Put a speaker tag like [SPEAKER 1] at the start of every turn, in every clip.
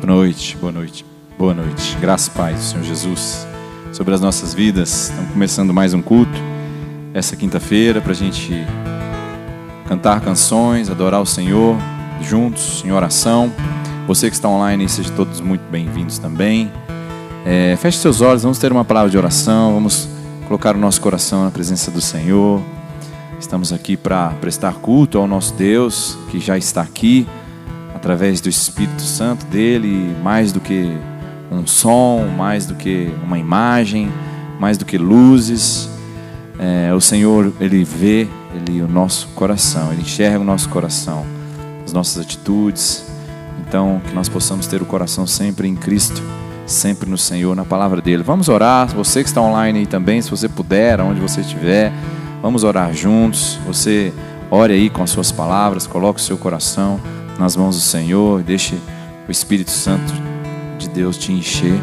[SPEAKER 1] noite, boa noite, boa noite. Graças e paz do Senhor Jesus sobre as nossas vidas. Estamos começando mais um culto essa quinta-feira para a gente cantar canções, adorar o Senhor juntos em oração. Você que está online, sejam todos muito bem-vindos também. Feche seus olhos, vamos ter uma palavra de oração, vamos colocar o nosso coração na presença do Senhor. Estamos aqui para prestar culto ao nosso Deus que já está aqui através do Espírito Santo dele, mais do que um som, mais do que uma imagem, mais do que luzes. O Senhor, Ele vê o nosso coração, Ele enxerga o nosso coração, as nossas atitudes. Então, que nós possamos ter o coração sempre em Cristo, sempre no Senhor, na palavra dele. Vamos orar, você que está online aí também, se você puder, onde você estiver, vamos orar juntos. Você ore aí com as suas palavras, coloque o seu coração nas mãos do Senhor, deixe o Espírito Santo de Deus te encher.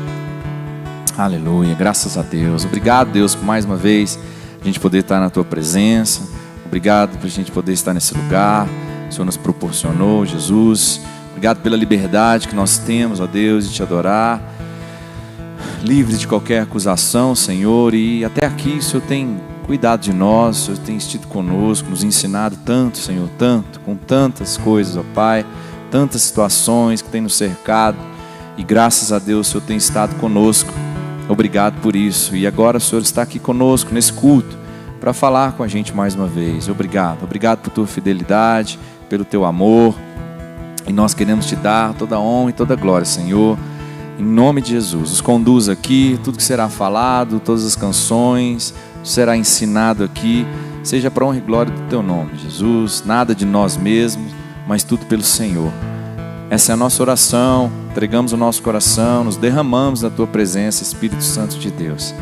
[SPEAKER 1] Aleluia, graças a Deus. Obrigado, Deus, por mais uma vez a gente poder estar na tua presença. Obrigado por a gente poder estar nesse lugar. O Senhor nos proporcionou, Jesus. Obrigado pela liberdade que nós temos, ó Deus, de te adorar, livres de qualquer acusação, Senhor. E até aqui o Senhor tem cuidado de nós, o Senhor tem estido conosco, nos ensinado tanto, Senhor, tanto, com tantas coisas, ó Pai, tantas situações que tem nos cercado, e graças a Deus o Senhor tem estado conosco. Obrigado por isso. E agora o Senhor está aqui conosco nesse culto para falar com a gente mais uma vez. Obrigado por tua fidelidade, pelo teu amor, e nós queremos te dar toda a honra e toda a glória, Senhor, em nome de Jesus. Nos conduz aqui, tudo que será falado, todas as canções, será ensinado aqui, seja para honra e glória do teu nome, Jesus. Nada de nós mesmos, mas tudo pelo Senhor. Essa é a nossa oração. Entregamos o nosso coração, nos derramamos na tua presença, Espírito Santo de Deus,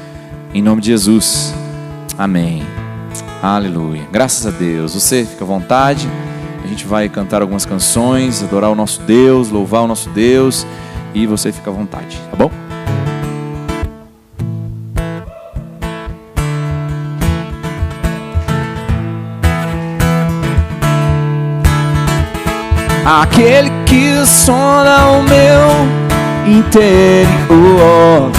[SPEAKER 1] em nome de Jesus, amém. Aleluia, graças a Deus. Você fica à vontade, a gente vai cantar algumas canções, adorar o nosso Deus, louvar o nosso Deus, e você fica à vontade, tá bom?
[SPEAKER 2] Aquele que sonda o meu interior,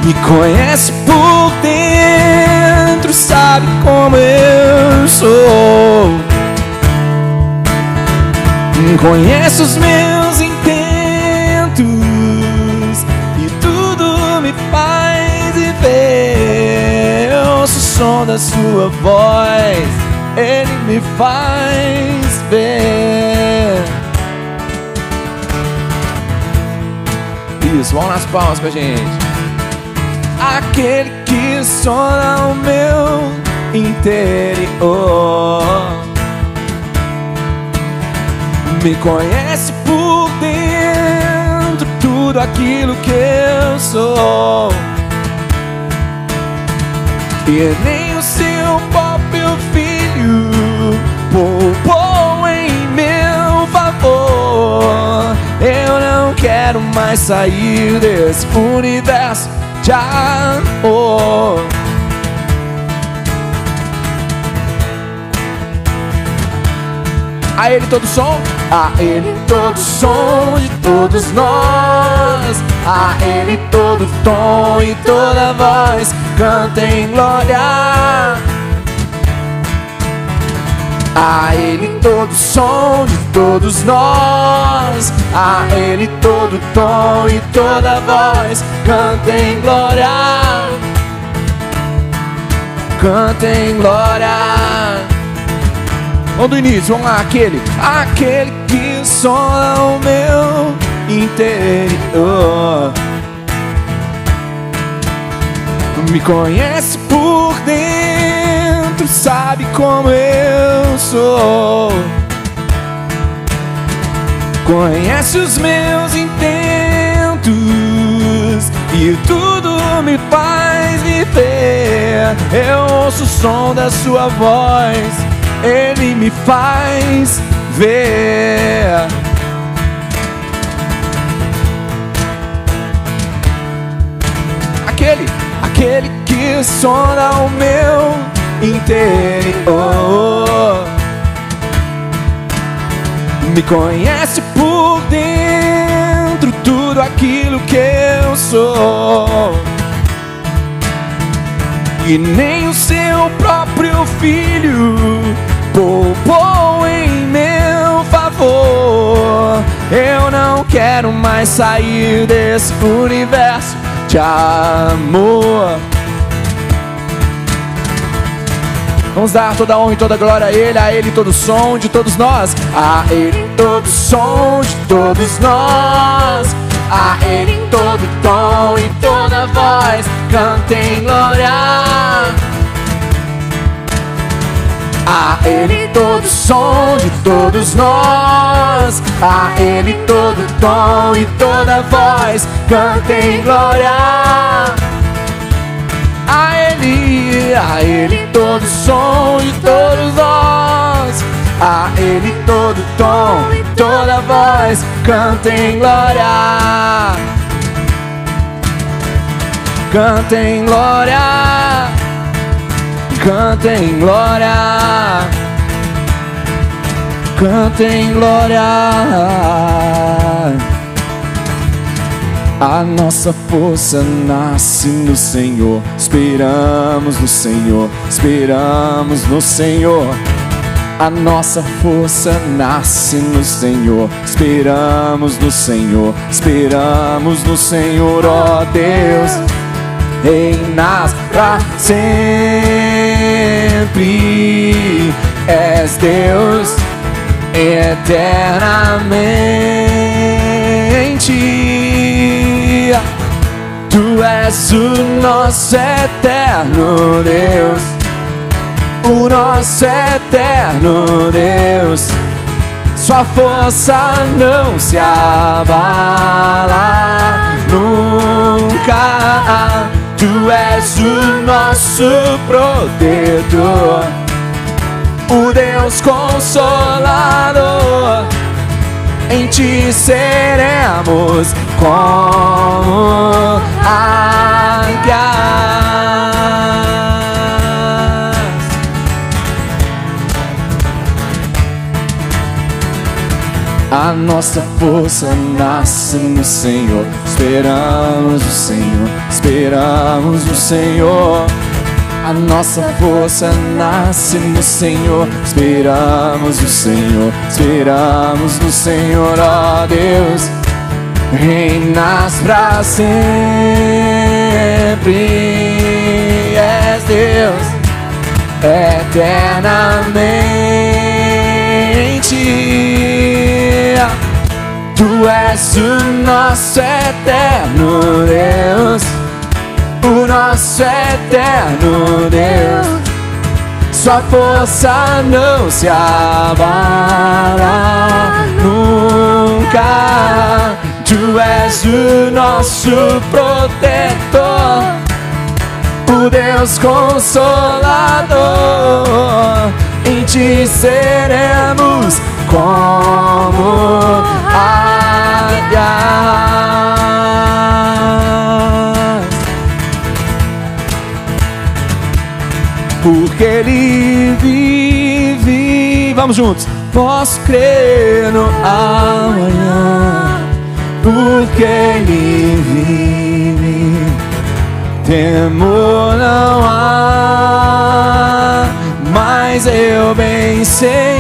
[SPEAKER 2] me conhece por dentro, sabe como eu sou, conhece os meus intentos e tudo me faz viver. Eu ouço o som da sua voz, Ele me faz ver. Isso, vamos nas palmas com a gente. Aquele que sonda o meu interior, me conhece por dentro, tudo aquilo que eu sou, e nem o seu próprio filho poupou em meu favor. Eu não quero mais sair desse universo de amor. A Ele todo som, a Ele todo som de todos nós, a Ele todo tom e toda voz cantem glória. A Ele todo som de todos nós, a Ele todo tom e toda voz cantem glória, cantem glória. Vamos do início, vamos lá. Aquele que sonda o meu interior, me conhece por dentro, sabe como eu sou, conhece os meus intentos e tudo me faz viver. Eu ouço o som da sua voz, Ele me faz ver. Aquele que sonda o meu interior, me conhece por dentro, tudo aquilo que eu sou. E nem o seu próprio filho poupou em meu favor. Eu não quero mais sair desse universo de amor. Vamos dar toda a honra e toda a glória a Ele todo o som de todos nós. A Ele todo o som de todos nós. A Ele todo o tom e toda a voz, cantem glória. A Ele todo o som de todos nós. A Ele todo o tom e toda a voz, cantem glória. A Ele todo o som de todos nós. A Ele todo o tom e toda a voz, cantem glória. Cantem glória. Cantem glória. Cantem glória. A nossa força nasce no Senhor. Esperamos no Senhor. Esperamos no Senhor. A nossa força nasce no Senhor. Esperamos no Senhor. Esperamos no Senhor, ó Deus. Reinas pra sempre. És Deus eternamente. Tu és o nosso eterno Deus, o nosso eterno Deus. Sua força não se abala nunca. Tu és o nosso protetor, o Deus consolador. Em ti seremos como águias. A nossa força nasce no Senhor. Esperamos o Senhor. Esperamos o Senhor. A nossa força nasce no Senhor. Esperamos o Senhor. Esperamos no Senhor, ó Deus. Reinas pra sempre. És Deus eternamente. Tu és o nosso eterno Deus, o nosso eterno Deus. Sua força não se abala nunca. Tu és o nosso protetor, o Deus consolador. Em ti seremos como águias. Porque Ele vive. Vamos juntos. Posso crer no amanhã, porque Ele vive. Temor não há, mas eu bem sei,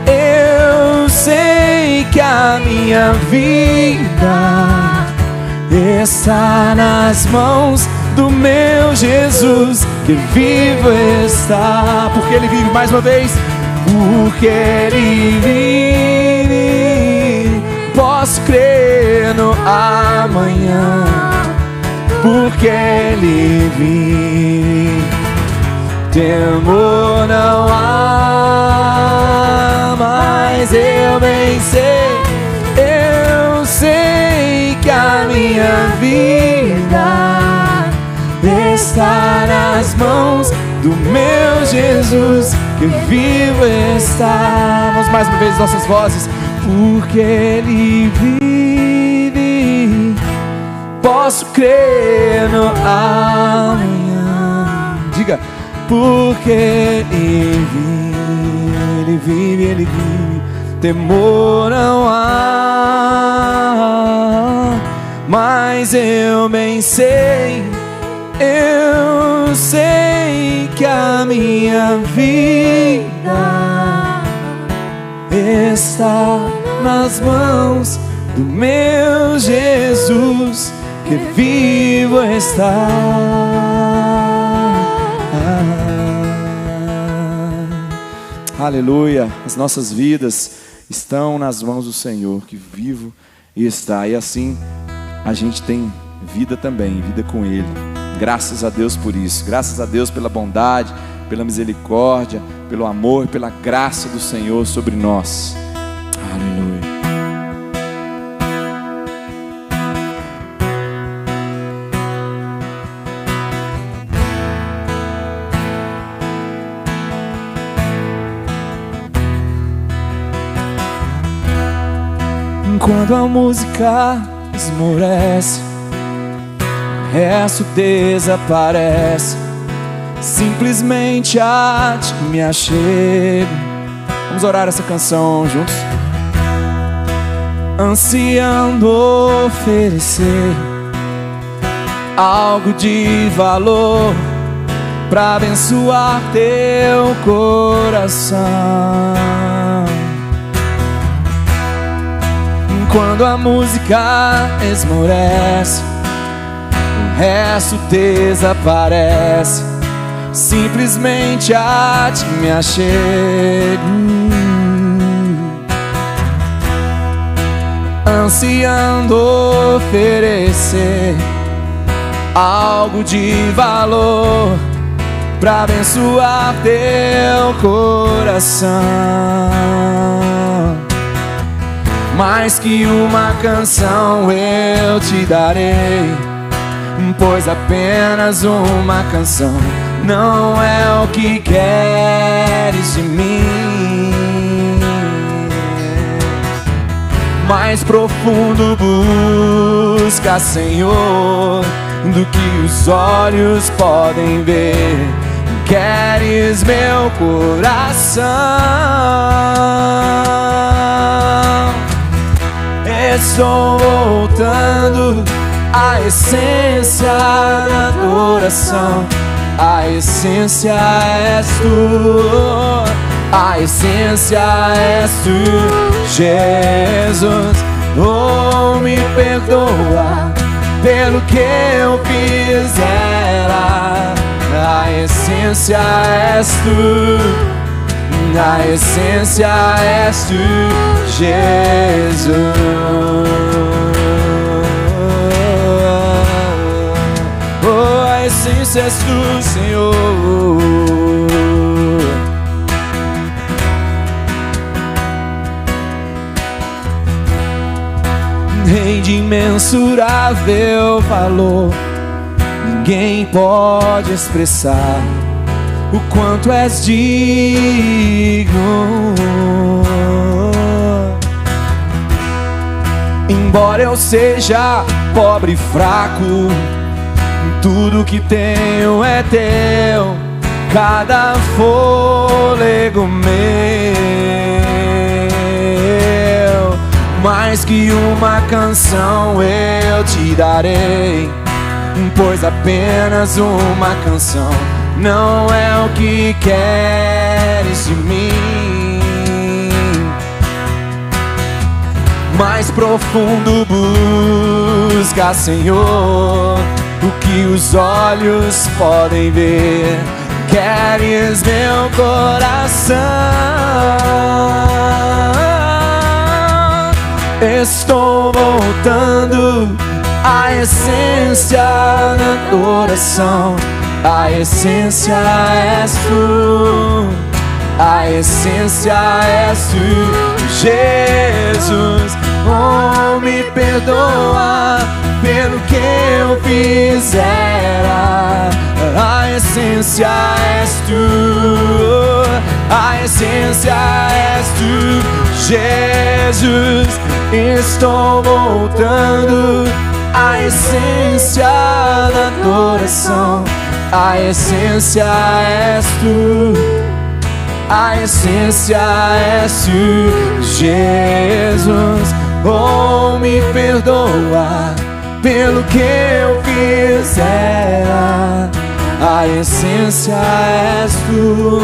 [SPEAKER 2] eu sei que a minha vida está nas mãos do meu Jesus, que vivo está. Porque Ele vive, mais uma vez. Porque Ele vive, posso crer no amanhã. Porque Ele vive, temor não há, mas eu bem sei, eu sei que a minha vida está nas mãos do meu Jesus, que vivo está. Vamos mais uma vez nossas vozes. Porque Ele vive, posso crer no amanhã. Diga. Porque Ele vive, Ele vive, Ele vive. temor não há. Mas eu bem sei, eu sei que a minha vida está nas mãos do meu Jesus, que vivo está. Aleluia. As nossas vidas estão nas mãos do Senhor, que vivo está. E assim a gente tem vida também, vida com Ele. Graças a Deus por isso. Graças a Deus pela bondade, pela misericórdia, pelo amor, pela graça do Senhor sobre nós. Aleluia. Quando a música esmorece, o resto desaparece, simplesmente a ti me achego. Vamos orar essa canção juntos. Ansiando oferecer algo de valor pra abençoar teu coração. Quando a música esmorece, o resto desaparece, simplesmente a ti me achego. Ansiando oferecer algo de valor pra abençoar teu coração. Mais que uma canção eu te darei, pois apenas uma canção não é o que queres de mim. Mais profundo busca, Senhor, do que os olhos podem ver. Queres meu coração. Estou voltando à essência da adoração. A essência és tu, a essência és tu, Jesus. Oh, me perdoa pelo que eu fizera. A essência és tu, a essência és tu, Jesus. Oh, a essência és tu, Senhor. Rei de imensurável valor, ninguém pode expressar o quanto és digno. Embora eu seja pobre e fraco, tudo que tenho é teu, cada fôlego meu. Mais que uma canção eu te darei, pois apenas uma canção não é o que queres de mim. Mais profundo busca, Senhor, o que os olhos podem ver. Queres meu coração. Estou voltando à essência da adoração. A essência és tu, a essência és tu, Jesus. Oh, me perdoa pelo que eu fizera. A essência és tu, a essência és tu, Jesus. Estou voltando à essência da adoração. A essência és tu, A essência és tu, Jesus. Oh, me perdoa pelo que eu fizer. A essência és tu,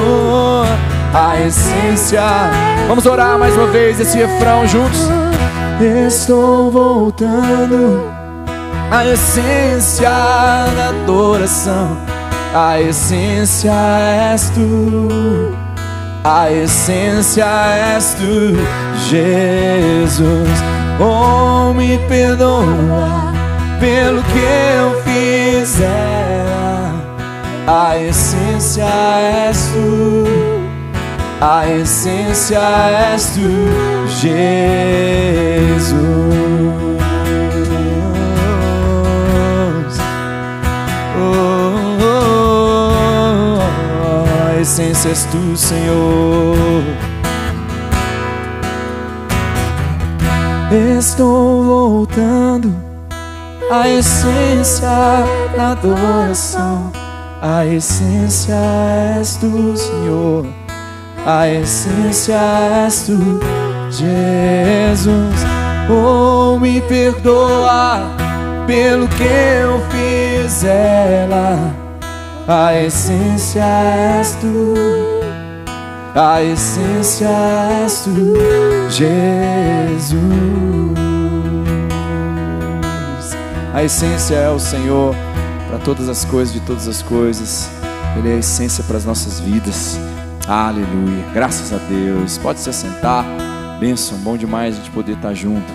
[SPEAKER 2] a essência. Vamos orar mais uma vez esse refrão juntos. Estou voltando. A essência da adoração. A essência és tu, a essência és tu, Jesus. Oh, me perdoa pelo que eu fizer. A essência és tu, a essência és tu, Jesus. A essência és tu, Senhor. Estou voltando. A essência da adoração. A essência és tu, Senhor. A essência és tu, Jesus. Oh, me perdoa pelo que eu fizer. A essência és tu, a essência és tu, Jesus. A essência é o Senhor para todas as coisas, de todas as coisas. Ele é a essência para as nossas vidas. Aleluia, graças a Deus. Pode se assentar. Bênção, bom demais a gente poder estar junto.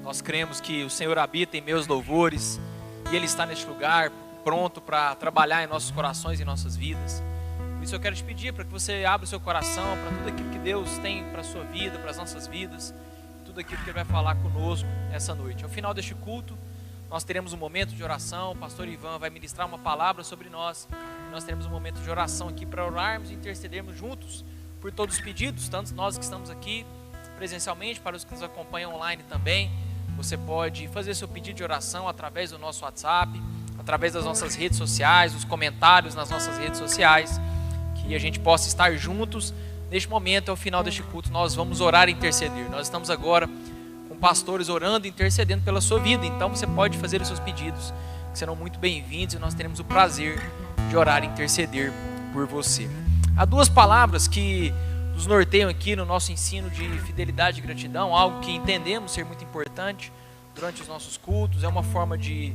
[SPEAKER 3] Nós cremos que o Senhor habita em meus louvores e Ele está neste lugar pronto para trabalhar em nossos corações e em nossas vidas. Por isso eu quero te pedir para que você abra o seu coração para tudo aquilo que Deus tem para a sua vida, para as nossas vidas, tudo aquilo que Ele vai falar conosco essa noite. Ao final deste culto, nós teremos um momento de oração. O pastor Ivan vai ministrar uma palavra sobre nós. Nós teremos um momento de oração aqui para orarmos e intercedermos juntos por todos os pedidos, tanto nós que estamos aqui presencialmente, para os que nos acompanham online também. Você pode fazer seu pedido de oração através do nosso WhatsApp, através das nossas redes sociais, os comentários nas nossas redes sociais, que a gente possa estar juntos. Neste momento, ao final deste culto, nós vamos orar e interceder. Nós estamos agora com pastores orando e intercedendo pela sua vida, então você pode fazer os seus pedidos, que serão muito bem-vindos, e nós teremos o prazer de orar e interceder por você. Há duas palavras que nos norteiam aqui no nosso ensino de fidelidade e gratidão, algo que entendemos ser muito importante durante os nossos cultos. É uma forma de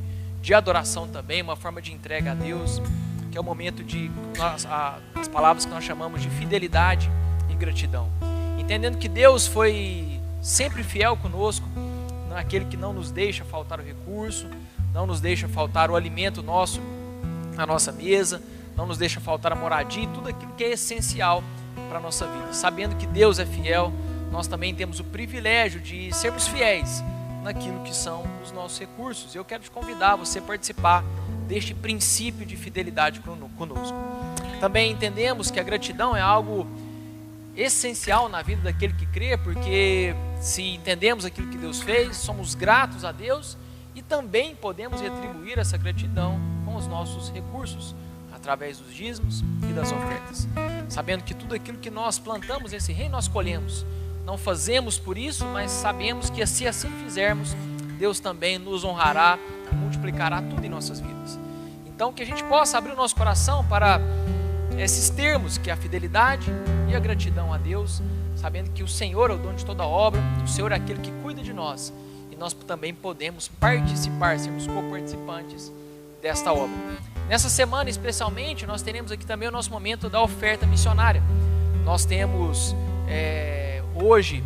[SPEAKER 3] adoração também, uma forma de entrega a Deus, que é o momento de as palavras que nós chamamos de fidelidade e gratidão, entendendo que Deus foi sempre fiel conosco, naquele que não nos deixa faltar o recurso, não nos deixa faltar o alimento nosso na nossa mesa, não nos deixa faltar a moradia e tudo aquilo que é essencial para a nossa vida. Sabendo que Deus é fiel, nós também temos o privilégio de sermos fiéis naquilo que são os nossos recursos. Eu quero te convidar a você participar deste princípio de fidelidade conosco. Também entendemos que a gratidão é algo essencial na vida daquele que crê, porque se entendemos aquilo que Deus fez, somos gratos a Deus e também podemos retribuir essa gratidão com os nossos recursos, através dos dízimos e das ofertas, sabendo que tudo aquilo que nós plantamos nesse reino nós colhemos. Não fazemos por isso, mas sabemos que se assim fizermos, Deus também nos honrará e multiplicará tudo em nossas vidas. Então que a gente possa abrir o nosso coração para esses termos, que é a fidelidade e a gratidão a Deus, sabendo que o Senhor é o dono de toda a obra, o Senhor é aquele que cuida de nós, e nós também podemos participar, sermos co-participantes desta obra. Nessa semana especialmente, nós teremos aqui também o nosso momento da oferta missionária. Nós temos hoje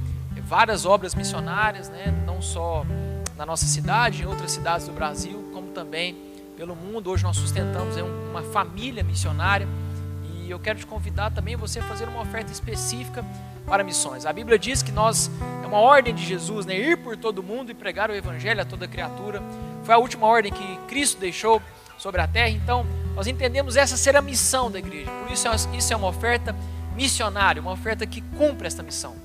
[SPEAKER 3] várias obras missionárias, né? Não só na nossa cidade, em outras cidades do Brasil, como também pelo mundo. Hoje nós sustentamos uma família missionária, e eu quero te convidar também a você fazer uma oferta específica para missões. A Bíblia diz que é uma ordem de Jesus, né? Ir por todo mundo e pregar o evangelho a toda criatura. Foi a última ordem que Cristo deixou sobre a terra. Então nós entendemos essa ser a missão da igreja. Por isso isso é uma oferta missionária, uma oferta que cumpre esta missão.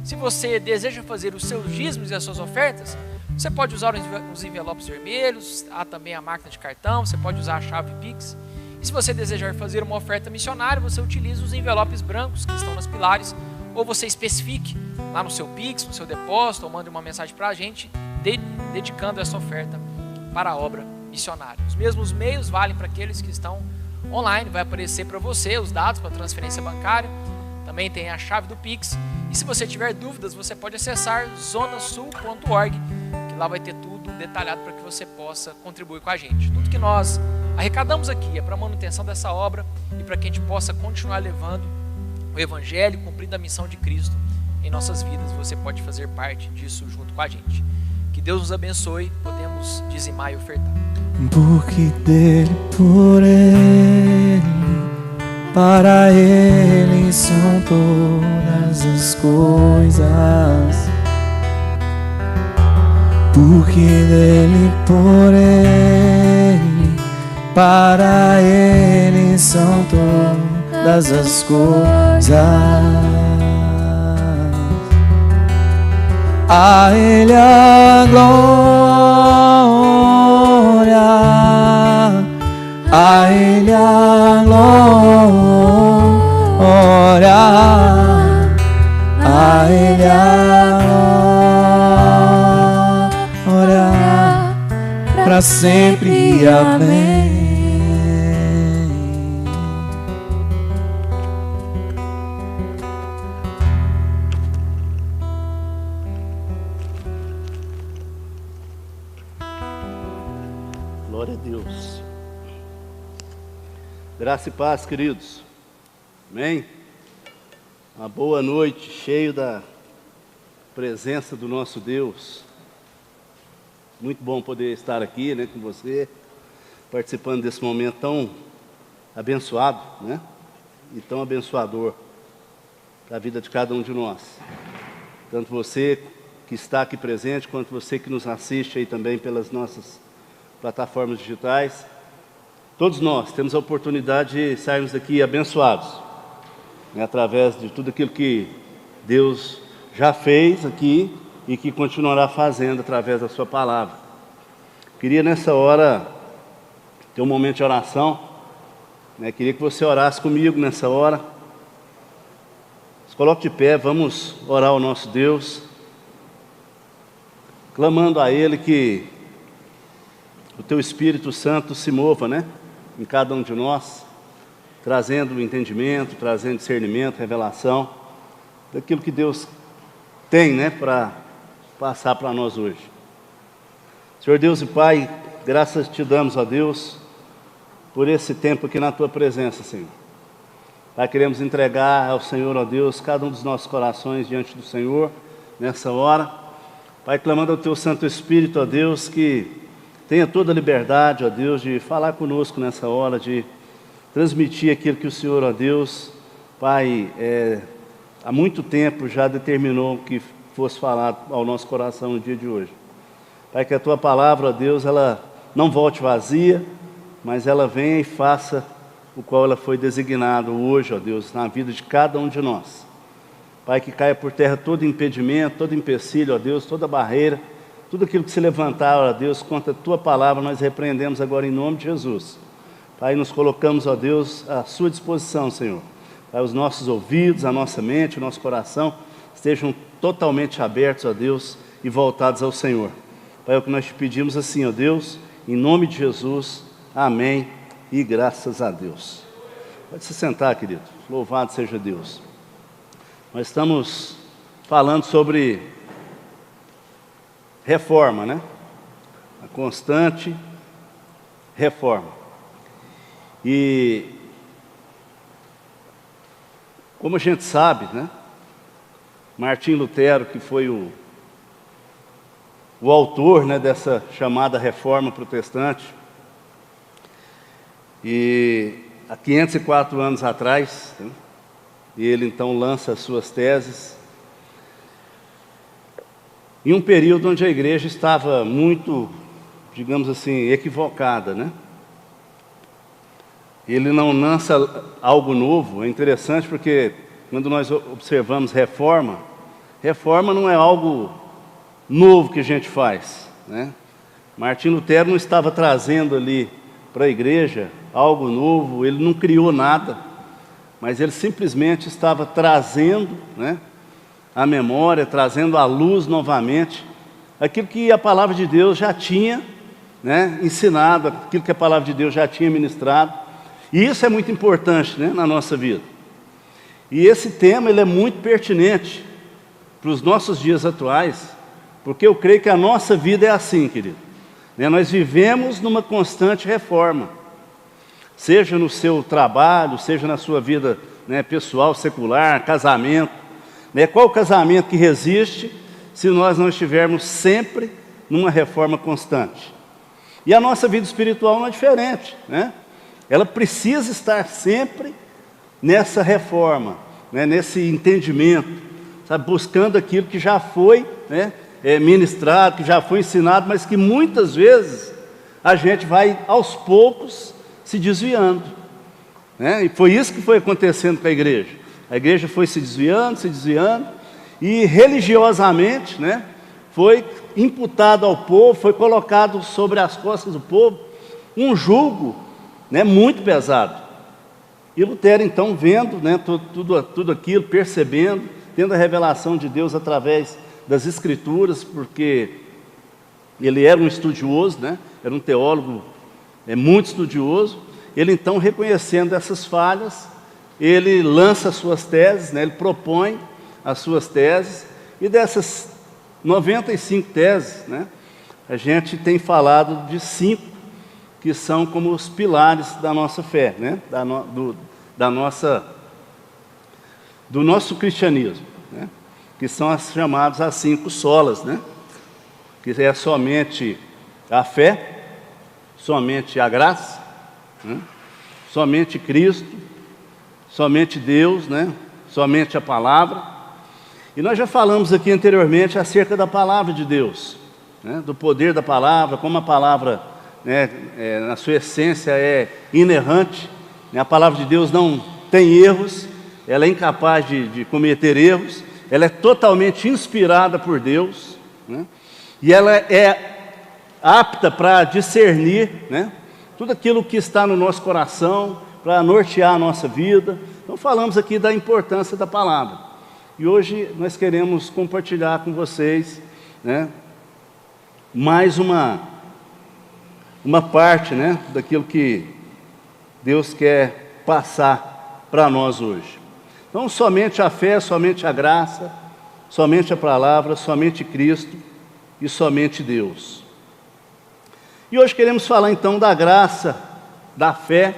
[SPEAKER 3] Se você deseja fazer os seus dízimos e as suas ofertas, você pode usar os envelopes vermelhos, há também a máquina de cartão, você pode usar a chave Pix. E se você desejar fazer uma oferta missionária, você utiliza os envelopes brancos que estão nas pilares, ou você especifique lá no seu Pix, no seu depósito, ou mande uma mensagem para a gente, dedicando essa oferta para a obra missionária. Os mesmos meios valem para aqueles que estão online, vai aparecer para você os dados para transferência bancária, também tem a chave do Pix, e se você tiver dúvidas, você pode acessar zonasul.org, que lá vai ter tudo detalhado para que você possa contribuir com a gente. Tudo que nós arrecadamos aqui é para a manutenção dessa obra e para que a gente possa continuar levando o Evangelho, cumprindo a missão de Cristo em nossas vidas. Você pode fazer parte disso junto com a gente. Que Deus nos abençoe, podemos dizimar e ofertar.
[SPEAKER 2] Porque dele, por ele, para ele são todas as coisas. Porque dele, por ele, para ele são todas as coisas. A ele a glória, a ele a glória, a ele a glória, para sempre, amém.
[SPEAKER 4] Glória a Deus. Graça e paz, queridos. Amém? Uma boa noite, cheio da presença do nosso Deus. Muito bom poder estar aqui, né, com você, participando desse momento tão abençoado, né? E tão abençoador para a vida de cada um de nós. Tanto você que está aqui presente, quanto você que nos assiste aí também pelas nossas plataformas digitais. Todos nós temos a oportunidade de sairmos daqui abençoados, né, através de tudo aquilo que Deus já fez aqui e que continuará fazendo através da sua palavra. Queria nessa hora ter um momento de oração, né? Queria que você orasse comigo nessa hora. Se coloque de pé, vamos orar ao nosso Deus, clamando a Ele que o Teu Espírito Santo se mova, né, em cada um de nós, trazendo entendimento, trazendo discernimento, revelação daquilo que Deus tem, né, para passar para nós hoje. Senhor Deus e Pai, graças te damos, ó Deus, por esse tempo aqui na Tua presença, Senhor. Pai, queremos entregar ao Senhor, ó Deus, cada um dos nossos corações diante do Senhor, nessa hora. Pai, clamando ao Teu Santo Espírito, ó Deus, que tenha toda a liberdade, ó Deus, de falar conosco nessa hora, de transmitir aquilo que o Senhor, ó Deus, Pai, há muito tempo já determinou que fosse falado ao nosso coração no dia de hoje. Pai, que a Tua palavra, ó Deus, ela não volte vazia, mas ela venha e faça o qual ela foi designada hoje, ó Deus, na vida de cada um de nós. Pai, que caia por terra todo impedimento, todo empecilho, ó Deus, toda barreira, tudo aquilo que se levantar, ó Deus, contra a Tua palavra, nós repreendemos agora em nome de Jesus. Pai, nos colocamos, ó Deus, à Sua disposição, Senhor. Pai, os nossos ouvidos, a nossa mente, o nosso coração estejam totalmente abertos, ó Deus, e voltados ao Senhor. Pai, é o que nós te pedimos assim, ó Deus, em nome de Jesus, amém e graças a Deus. Pode se sentar, querido. Louvado seja Deus. Nós estamos falando sobre reforma, né? A constante reforma. E como a gente sabe, né? Martim Lutero, que foi o autor, né, dessa chamada reforma protestante, e há 504 anos atrás, né, ele então lança as suas teses, em um período onde a igreja estava muito, digamos assim, equivocada, né? Ele não lança algo novo. É interessante porque quando nós observamos reforma, Reforma não é algo novo que a gente faz, né? Martim Lutero não estava trazendo ali para a igreja algo novo, ele não criou nada, mas ele simplesmente estava trazendo, né, a memória, trazendo à luz novamente aquilo que a palavra de Deus já tinha, né, ensinado, aquilo que a palavra de Deus já tinha ministrado. E isso é muito importante, né, na nossa vida. E esse tema ele é muito pertinente para os nossos dias atuais, porque eu creio que a nossa vida é assim, querido, né? Nós vivemos numa constante reforma, seja no seu trabalho, seja na sua vida, né, pessoal, secular, casamento, né? Qual casamento que resiste se nós não estivermos sempre numa reforma constante? E a nossa vida espiritual não é diferente, né? Ela precisa estar sempre nessa reforma, né, nesse entendimento, sabe, buscando aquilo que já foi, né, ministrado, que já foi ensinado, mas que muitas vezes a gente vai aos poucos se desviando, né? E foi isso que foi acontecendo com a igreja. A igreja foi se desviando, e religiosamente, né, foi imputado ao povo, foi colocado sobre as costas do povo um jugo, né, muito pesado. E Lutero, então, vendo, né, tudo aquilo, percebendo, tendo a revelação de Deus através das Escrituras, porque ele era um estudioso, né, era um teólogo muito estudioso. Ele, então, reconhecendo essas falhas, ele lança as suas teses, né, ele propõe as suas teses, e dessas 95 teses, né, a gente tem falado de 5, que são como os pilares da nossa fé, né? do nosso cristianismo, né? Que são as chamadas as 5 solas, né? Que é somente a fé, somente a graça, né? Somente Cristo, somente Deus, né? Somente a palavra. E nós já falamos aqui anteriormente acerca da palavra de Deus, né? Do poder da palavra, como a palavra, né, na sua essência é inerrante, né? A palavra de Deus não tem erros, ela é incapaz de cometer erros, ela é totalmente inspirada por Deus, né? E ela é apta para discernir, né, tudo aquilo que está no nosso coração, para nortear a nossa vida. Então falamos aqui da importância da palavra, e hoje nós queremos compartilhar com vocês, né, mais uma parte, né, daquilo que Deus quer passar para nós hoje. Então, somente a fé, somente a graça, somente a palavra, somente Cristo e somente Deus. E hoje queremos falar então da graça, da fé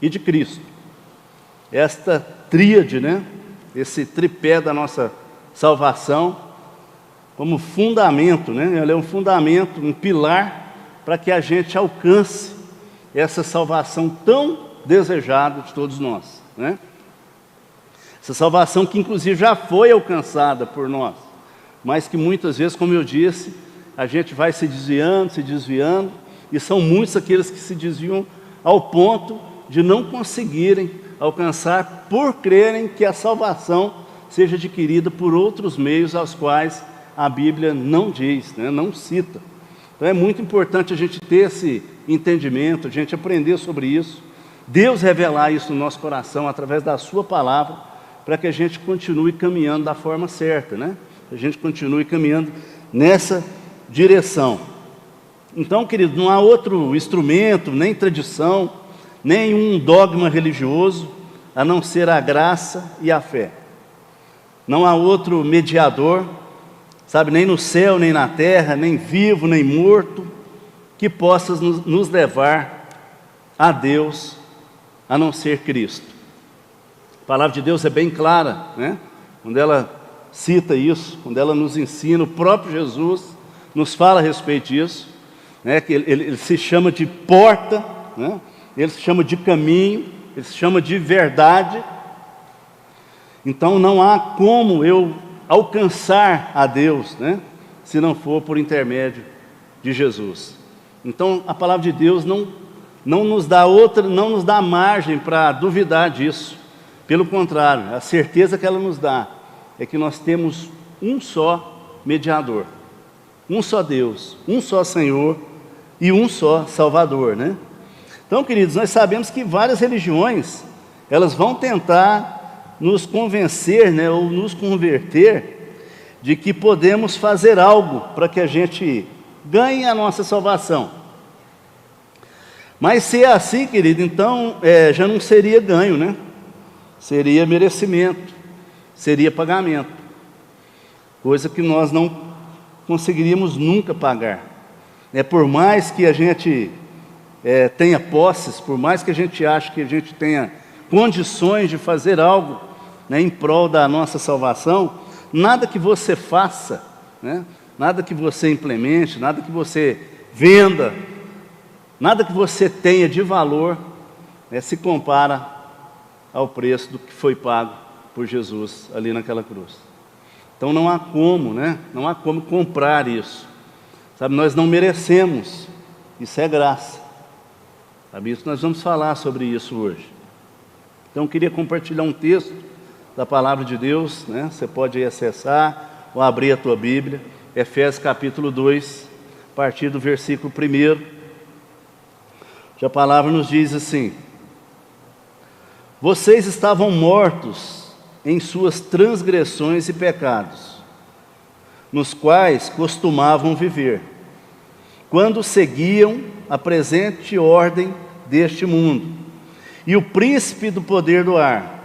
[SPEAKER 4] e de Cristo. Esta tríade, né, esse tripé da nossa salvação, como fundamento, né, ela é um fundamento, um pilar para que a gente alcance essa salvação tão desejada de todos nós, né? Essa salvação que inclusive já foi alcançada por nós, mas que muitas vezes, como eu disse, a gente vai se desviando, e são muitos aqueles que se desviam ao ponto de não conseguirem alcançar por crerem que a salvação seja adquirida por outros meios aos quais a Bíblia não diz, né, não cita. Então é muito importante a gente ter esse entendimento, a gente aprender sobre isso, Deus revelar isso no nosso coração através da sua palavra, para que a gente continue caminhando da forma certa, né? A gente continue caminhando nessa direção. Então, querido, não há outro instrumento, nem tradição, nem um dogma religioso, a não ser a graça e a fé. Não há outro mediador, sabe, nem no céu, nem na terra, nem vivo, nem morto, que possa nos levar a Deus, a não ser Cristo. A palavra de Deus é bem clara, né? Quando ela cita isso, quando ela nos ensina, o próprio Jesus nos fala a respeito disso, né? Que ele se chama de porta, né? Ele se chama de caminho, ele se chama de verdade. Então não há como eu alcançar a Deus, né, se não for por intermédio de Jesus. Então a palavra de Deus não nos dá margem para duvidar disso. Pelo contrário, a certeza que ela nos dá é que nós temos um só mediador, um só Deus, um só Senhor e um só Salvador, né? Então, queridos, nós sabemos que várias religiões, elas vão tentar nos convencer, né, ou nos converter, de que podemos fazer algo para que a gente ganhe a nossa salvação. Mas se é assim, querido, então já não seria ganho, né? Seria merecimento, seria pagamento, coisa que nós não conseguiríamos nunca pagar. Por mais que a gente tenha posses, por mais que a gente ache que a gente tenha condições de fazer algo, né, em prol da nossa salvação, nada que você faça, né, nada que você implemente, nada que você venda, nada que você tenha de valor, se compara ao preço do que foi pago por Jesus ali naquela cruz. Então não há como, né? Não há como comprar isso. Sabe, nós não merecemos. Isso é graça. Sabe, isso nós vamos falar sobre isso hoje. Então eu queria compartilhar um texto da palavra de Deus, né? Você pode aí acessar ou abrir a tua Bíblia, Efésios capítulo 2, a partir do versículo 1. A palavra nos diz assim: vocês estavam mortos em suas transgressões e pecados, nos quais costumavam viver, quando seguiam a presente ordem deste mundo, e o príncipe do poder do ar,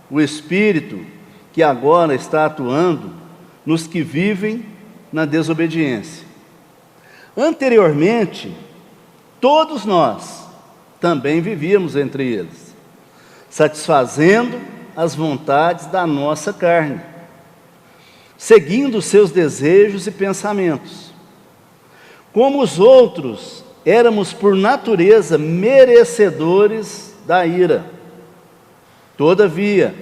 [SPEAKER 4] o Espírito que agora está atuando nos que vivem na desobediência. Anteriormente, todos nós também vivíamos entre eles, satisfazendo as vontades da nossa carne, seguindo os seus desejos e pensamentos. Como os outros, éramos por natureza merecedores da ira. Todavia,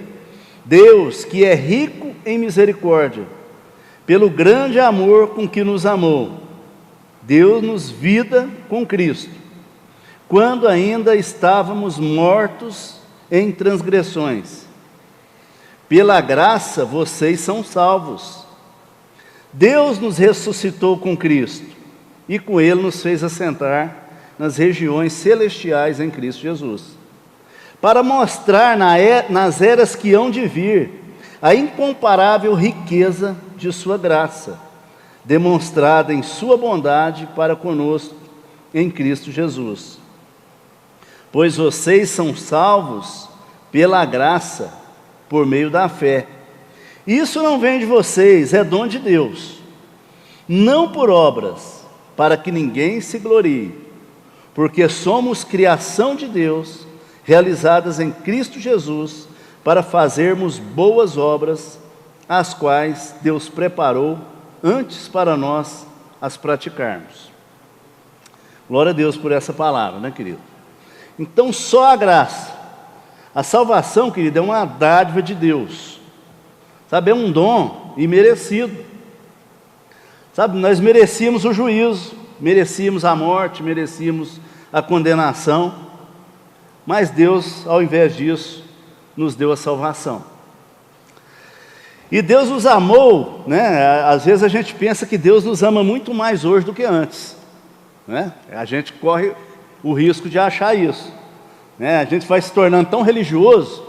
[SPEAKER 4] Deus, que é rico em misericórdia, pelo grande amor com que nos amou, deu-nos vida com Cristo, quando ainda estávamos mortos em transgressões. Pela graça vocês são salvos. Deus nos ressuscitou com Cristo e com Ele nos fez assentar nas regiões celestiais em Cristo Jesus, para mostrar nas eras que hão de vir a incomparável riqueza de sua graça, demonstrada em sua bondade para conosco em Cristo Jesus. Pois vocês são salvos pela graça, por meio da fé. Isso não vem de vocês, é dom de Deus, não por obras, para que ninguém se glorie, porque somos criação de Deus, realizadas em Cristo Jesus, para fazermos boas obras, as quais Deus preparou antes para nós as praticarmos. Glória a Deus por essa palavra, né, querido? Então só a graça, a salvação, querido, é uma dádiva de Deus, sabe, é um dom imerecido, sabe, nós merecíamos o juízo, merecíamos a morte, merecíamos a condenação, mas Deus, ao invés disso, nos deu a salvação. E Deus nos amou, né? Às vezes a gente pensa que Deus nos ama muito mais hoje do que antes, né? A gente corre o risco de achar isso, né? A gente vai se tornando tão religioso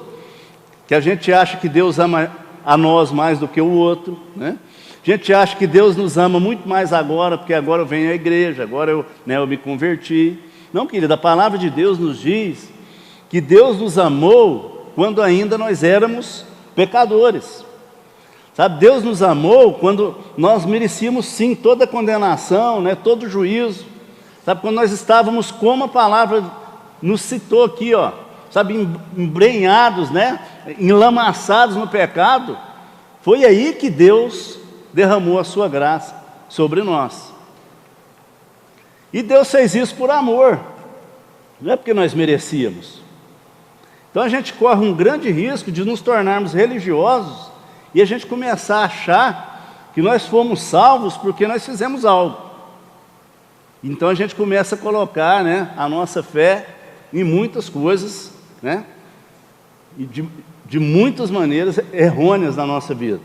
[SPEAKER 4] que a gente acha que Deus ama a nós mais do que o outro, né? A gente acha que Deus nos ama muito mais agora, porque agora eu venho à igreja, agora eu me converti. Não, querida, a palavra de Deus nos diz que Deus nos amou quando ainda nós éramos pecadores. Sabe, Deus nos amou quando nós merecíamos sim toda a condenação, né, todo o juízo. Sabe, quando nós estávamos, como a palavra nos citou aqui, ó, sabe, embrenhados, né, enlamaçados no pecado, foi aí que Deus derramou a sua graça sobre nós. E Deus fez isso por amor, não é porque nós merecíamos. Então a gente corre um grande risco de nos tornarmos religiosos e a gente começar a achar que nós fomos salvos porque nós fizemos algo. Então a gente começa a colocar, né, a nossa fé em muitas coisas, né, e de muitas maneiras errôneas na nossa vida.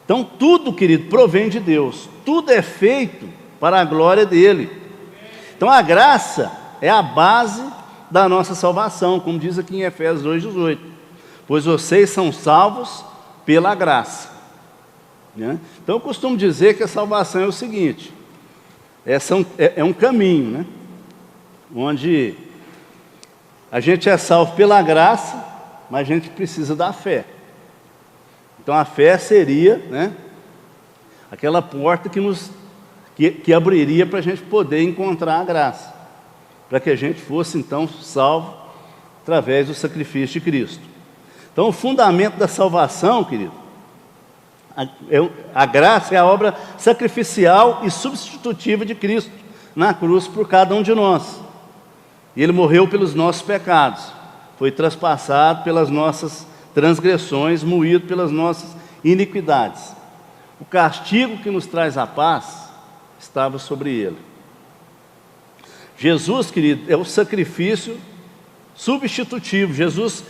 [SPEAKER 4] Então tudo, querido, provém de Deus. Tudo é feito para a glória dele. Então a graça é a base da nossa salvação, como diz aqui em Efésios 2,18. Pois vocês são salvos pela graça. Né? Então eu costumo dizer que a salvação é o seguinte: é um caminho, né? Onde a gente é salvo pela graça, mas a gente precisa da fé. Então a fé seria, né, aquela porta que abriria para a gente poder encontrar a graça, para que a gente fosse então salvo através do sacrifício de Cristo. Então o fundamento da salvação, querido, a graça é a obra sacrificial e substitutiva de Cristo na cruz por cada um de nós. E Ele morreu pelos nossos pecados, foi traspassado pelas nossas transgressões, moído pelas nossas iniquidades. O castigo que nos traz a paz estava sobre Ele. Jesus, querido, é o sacrifício substitutivo. Jesus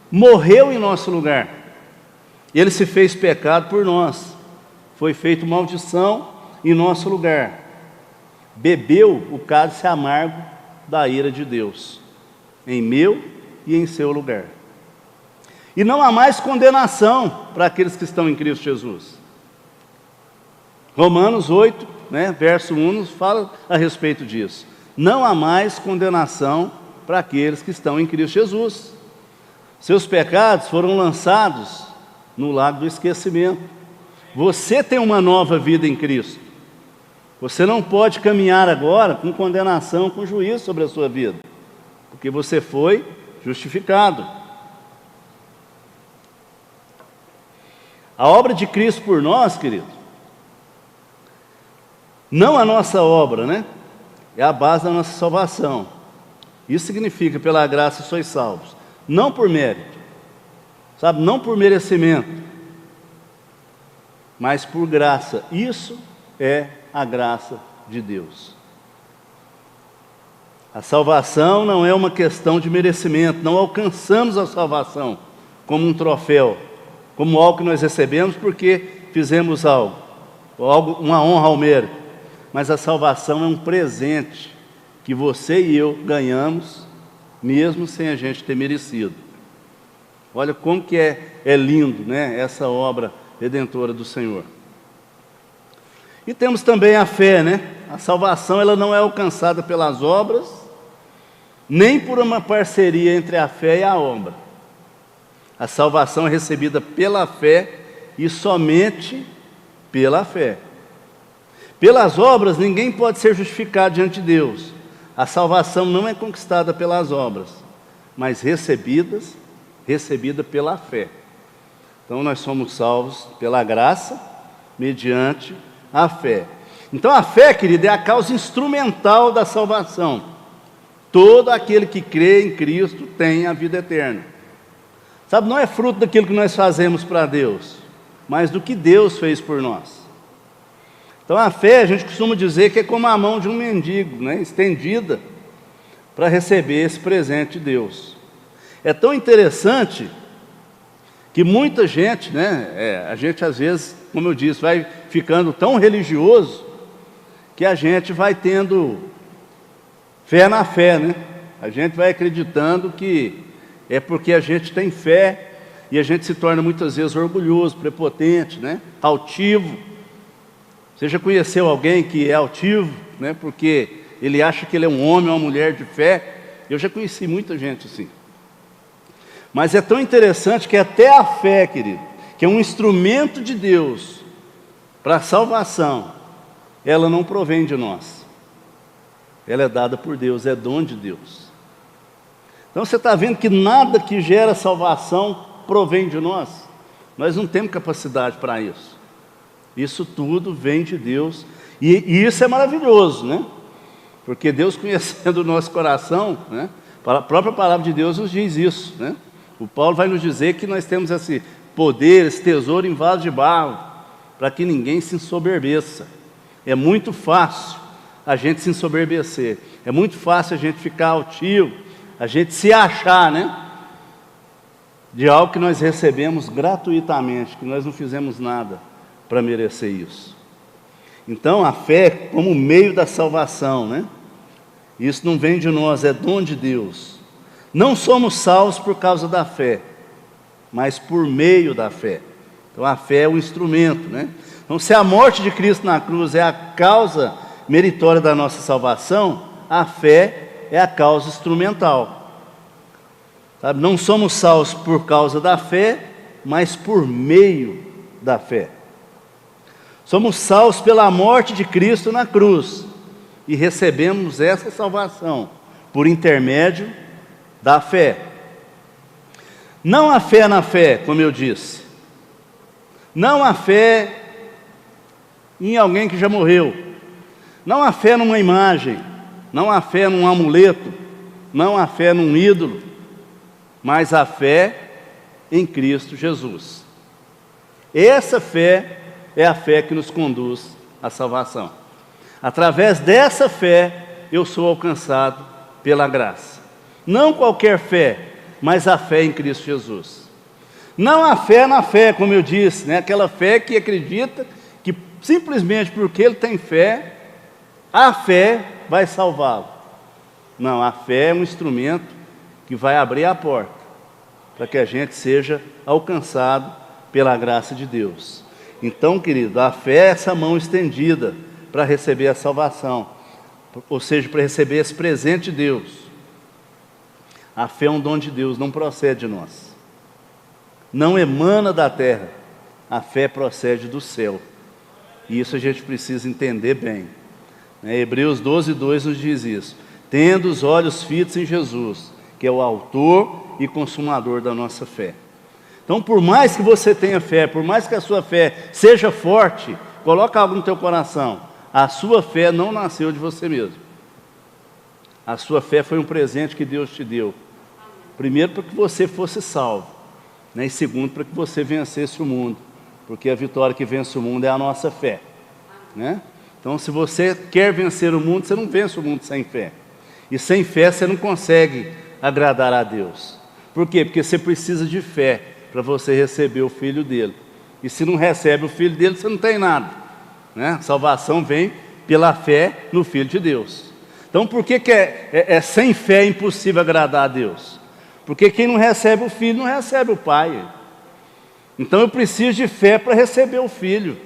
[SPEAKER 4] morreu em nosso lugar. Ele se fez pecado por nós. Foi feito maldição em nosso lugar. Bebeu o cálice amargo da ira de Deus, em meu e em seu lugar. E não há mais condenação para aqueles que estão em Cristo Jesus. Romanos 8, né, verso 1, nos fala a respeito disso. Não há mais condenação para aqueles que estão em Cristo Jesus. Seus pecados foram lançados no lago do esquecimento. Você tem uma nova vida em Cristo. Você não pode caminhar agora com condenação, com juízo sobre a sua vida, porque você foi justificado. A obra de Cristo por nós, querido, não a nossa obra, né? É a base da nossa salvação. Isso significa, pela graça sois salvos, não por mérito, sabe, não por merecimento, mas por graça. Isso é a graça de Deus. A salvação não é uma questão de merecimento, não alcançamos a salvação como um troféu, como algo que nós recebemos porque fizemos algo, uma honra ao mérito. Mas a salvação é um presente que você e eu ganhamos, mesmo sem a gente ter merecido. Olha como que é lindo, né, essa obra redentora do Senhor. E temos também a fé, né? A salvação, ela não é alcançada pelas obras, nem por uma parceria entre a fé e a obra. A salvação é recebida pela fé e somente pela fé. Pelas obras, ninguém pode ser justificado diante de Deus. A salvação não é conquistada pelas obras, mas recebida pela fé. Então nós somos salvos pela graça, mediante a fé. Então a fé, querido, é a causa instrumental da salvação. Todo aquele que crê em Cristo tem a vida eterna. Sabe, não é fruto daquilo que nós fazemos para Deus, mas do que Deus fez por nós. Então a fé, a gente costuma dizer que é como a mão de um mendigo, né, estendida para receber esse presente de Deus. É tão interessante que muita gente, né, a gente às vezes, como eu disse, vai ficando tão religioso que a gente vai tendo fé na fé, né? A gente vai acreditando que é porque a gente tem fé e a gente se torna muitas vezes orgulhoso, prepotente, né? Altivo. Você já conheceu alguém que é altivo, né? Porque ele acha que ele é um homem ou uma mulher de fé? Eu já conheci muita gente assim. Mas é tão interessante que até a fé, querido, que é um instrumento de Deus para a salvação, ela não provém de nós. Ela é dada por Deus, é dom de Deus. Então você está vendo que nada que gera salvação provém de nós. Nós não temos capacidade para isso. Isso tudo vem de Deus. E isso é maravilhoso, né? Porque Deus, conhecendo o nosso coração, né? A própria palavra de Deus nos diz isso, né? O Paulo vai nos dizer que nós temos esse poder, esse tesouro em vaso de barro, para que ninguém se ensoberbeça. É muito fácil a gente se ensoberbecer, é muito fácil a gente ficar altivo, a gente se achar, né, de algo que nós recebemos gratuitamente, que nós não fizemos nada para merecer isso. Então a fé como meio da salvação, né? Isso não vem de nós, é dom de Deus. Não somos salvos por causa da fé, mas por meio da fé. Então a fé é o instrumento, né? Então se a morte de Cristo na cruz é a causa meritória da nossa salvação, a fé é a causa instrumental. Sabe? Não somos salvos por causa da fé, mas por meio da fé. Somos salvos pela morte de Cristo na cruz e recebemos essa salvação por intermédio da fé. Não há fé na fé, como eu disse. Não há fé em alguém que já morreu. Não há fé numa imagem. Não há fé num amuleto. Não há fé num ídolo. Mas a fé em Cristo Jesus. Essa fé é a fé que nos conduz à salvação. Através dessa fé, eu sou alcançado pela graça. Não qualquer fé, mas a fé em Cristo Jesus. Não a fé na fé, como eu disse, né? Aquela fé que acredita que simplesmente porque ele tem fé, a fé vai salvá-lo. Não, a fé é um instrumento que vai abrir a porta para que a gente seja alcançado pela graça de Deus. Então, querido, a fé é essa mão estendida para receber a salvação, ou seja, para receber esse presente de Deus. A fé é um dom de Deus, não procede de nós. Não emana da terra, a fé procede do céu. E isso a gente precisa entender bem. Hebreus 12:2 nos diz isso. Tendo os olhos fitos em Jesus, que é o autor e consumador da nossa fé. Então, por mais que você tenha fé, por mais que a sua fé seja forte, coloca algo no teu coração. A sua fé não nasceu de você mesmo. A sua fé foi um presente que Deus te deu. Primeiro, para que você fosse salvo, né? E segundo, para que você vencesse o mundo, porque a vitória que vence o mundo é a nossa fé, né? Então, se você quer vencer o mundo, você não vence o mundo sem fé. E sem fé você não consegue agradar a Deus. Por quê? Porque você precisa de fé para você receber o Filho dele. E se não recebe o Filho dele, você não tem nada, né? Salvação vem pela fé no Filho de Deus. Então, por que sem fé é impossível agradar a Deus? Porque quem não recebe o Filho não recebe o Pai. Então, eu preciso de fé para receber o Filho.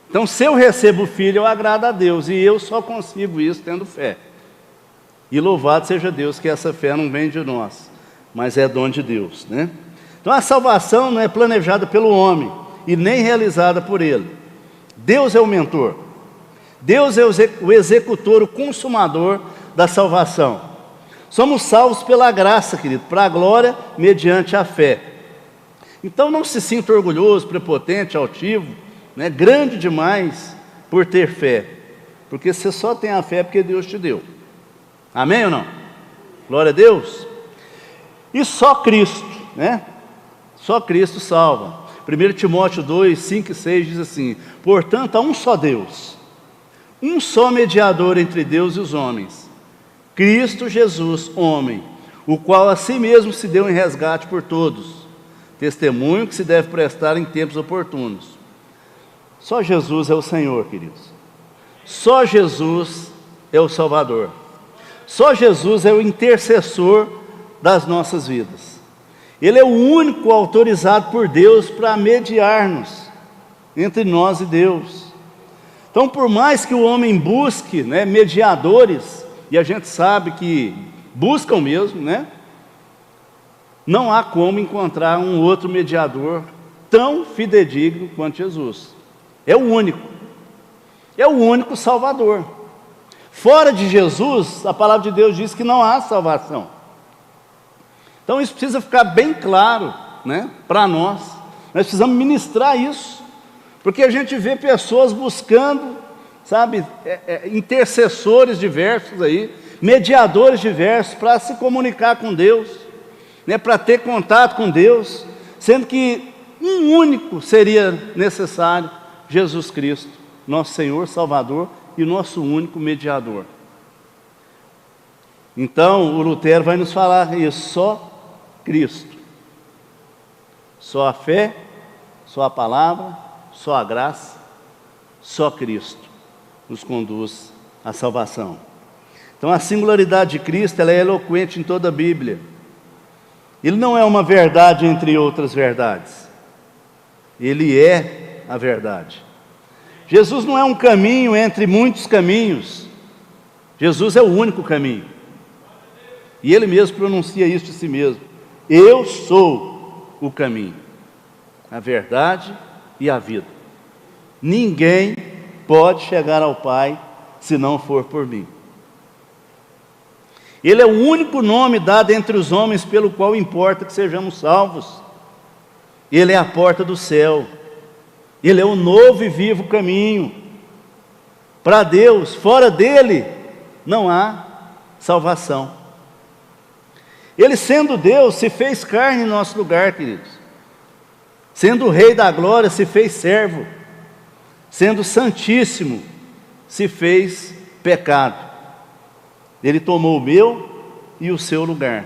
[SPEAKER 4] Então, se eu recebo o Filho, eu agrado a Deus. E eu só consigo isso tendo fé. E louvado seja Deus que essa fé não vem de nós, mas é dom de Deus, né? Então a salvação não é planejada pelo homem e nem realizada por ele. Deus é o mentor. Deus é o executor, o consumador da salvação. Somos salvos pela graça, querido, para a glória mediante a fé. Então não se sinta orgulhoso, prepotente, altivo, né, grande demais por ter fé. Porque você só tem a fé porque Deus te deu. Amém ou não? Glória a Deus. E só Cristo, né? Só Cristo salva. 1 Timóteo 2, 5 e 6 diz assim: portanto, há um só Deus, um só mediador entre Deus e os homens, Cristo Jesus, homem, o qual a si mesmo se deu em resgate por todos, testemunho que se deve prestar em tempos oportunos. Só Jesus é o Senhor, queridos. Só Jesus é o Salvador. Só Jesus é o intercessor das nossas vidas. Ele é o único autorizado por Deus para mediar-nos entre nós e Deus. Então, por mais que o homem busque, né, mediadores, e a gente sabe que buscam mesmo, né, não há como encontrar um outro mediador tão fidedigno quanto Jesus. É o único. É o único Salvador. Fora de Jesus, a palavra de Deus diz que não há salvação. Então isso precisa ficar bem claro, né, para nós. Nós precisamos ministrar isso, porque a gente vê pessoas buscando, sabe, intercessores diversos aí, mediadores diversos para se comunicar com Deus, né, para ter contato com Deus, sendo que um único seria necessário: Jesus Cristo, nosso Senhor, Salvador e nosso único mediador. Então o Lutero vai nos falar isso: só Cristo, só a fé, só a palavra só a graça, só Cristo nos conduz à salvação. Então a singularidade de Cristo, ela é eloquente em toda a Bíblia. Ele não é uma verdade entre outras verdades. Ele é a verdade. Jesus não é um caminho entre muitos caminhos. Jesus é o único caminho. E Ele mesmo pronuncia isso de si mesmo. Eu sou o caminho, a verdade e a vida. Ninguém pode chegar ao Pai se não for por mim. Ele é o único nome dado entre os homens pelo qual importa que sejamos salvos. Ele é a porta do céu. Ele é o novo e vivo caminho. Para Deus, fora dele, não há salvação. Ele, sendo Deus, se fez carne em nosso lugar, queridos. Sendo o Rei da glória, se fez servo. Sendo santíssimo, se fez pecado. Ele tomou o meu e o seu lugar,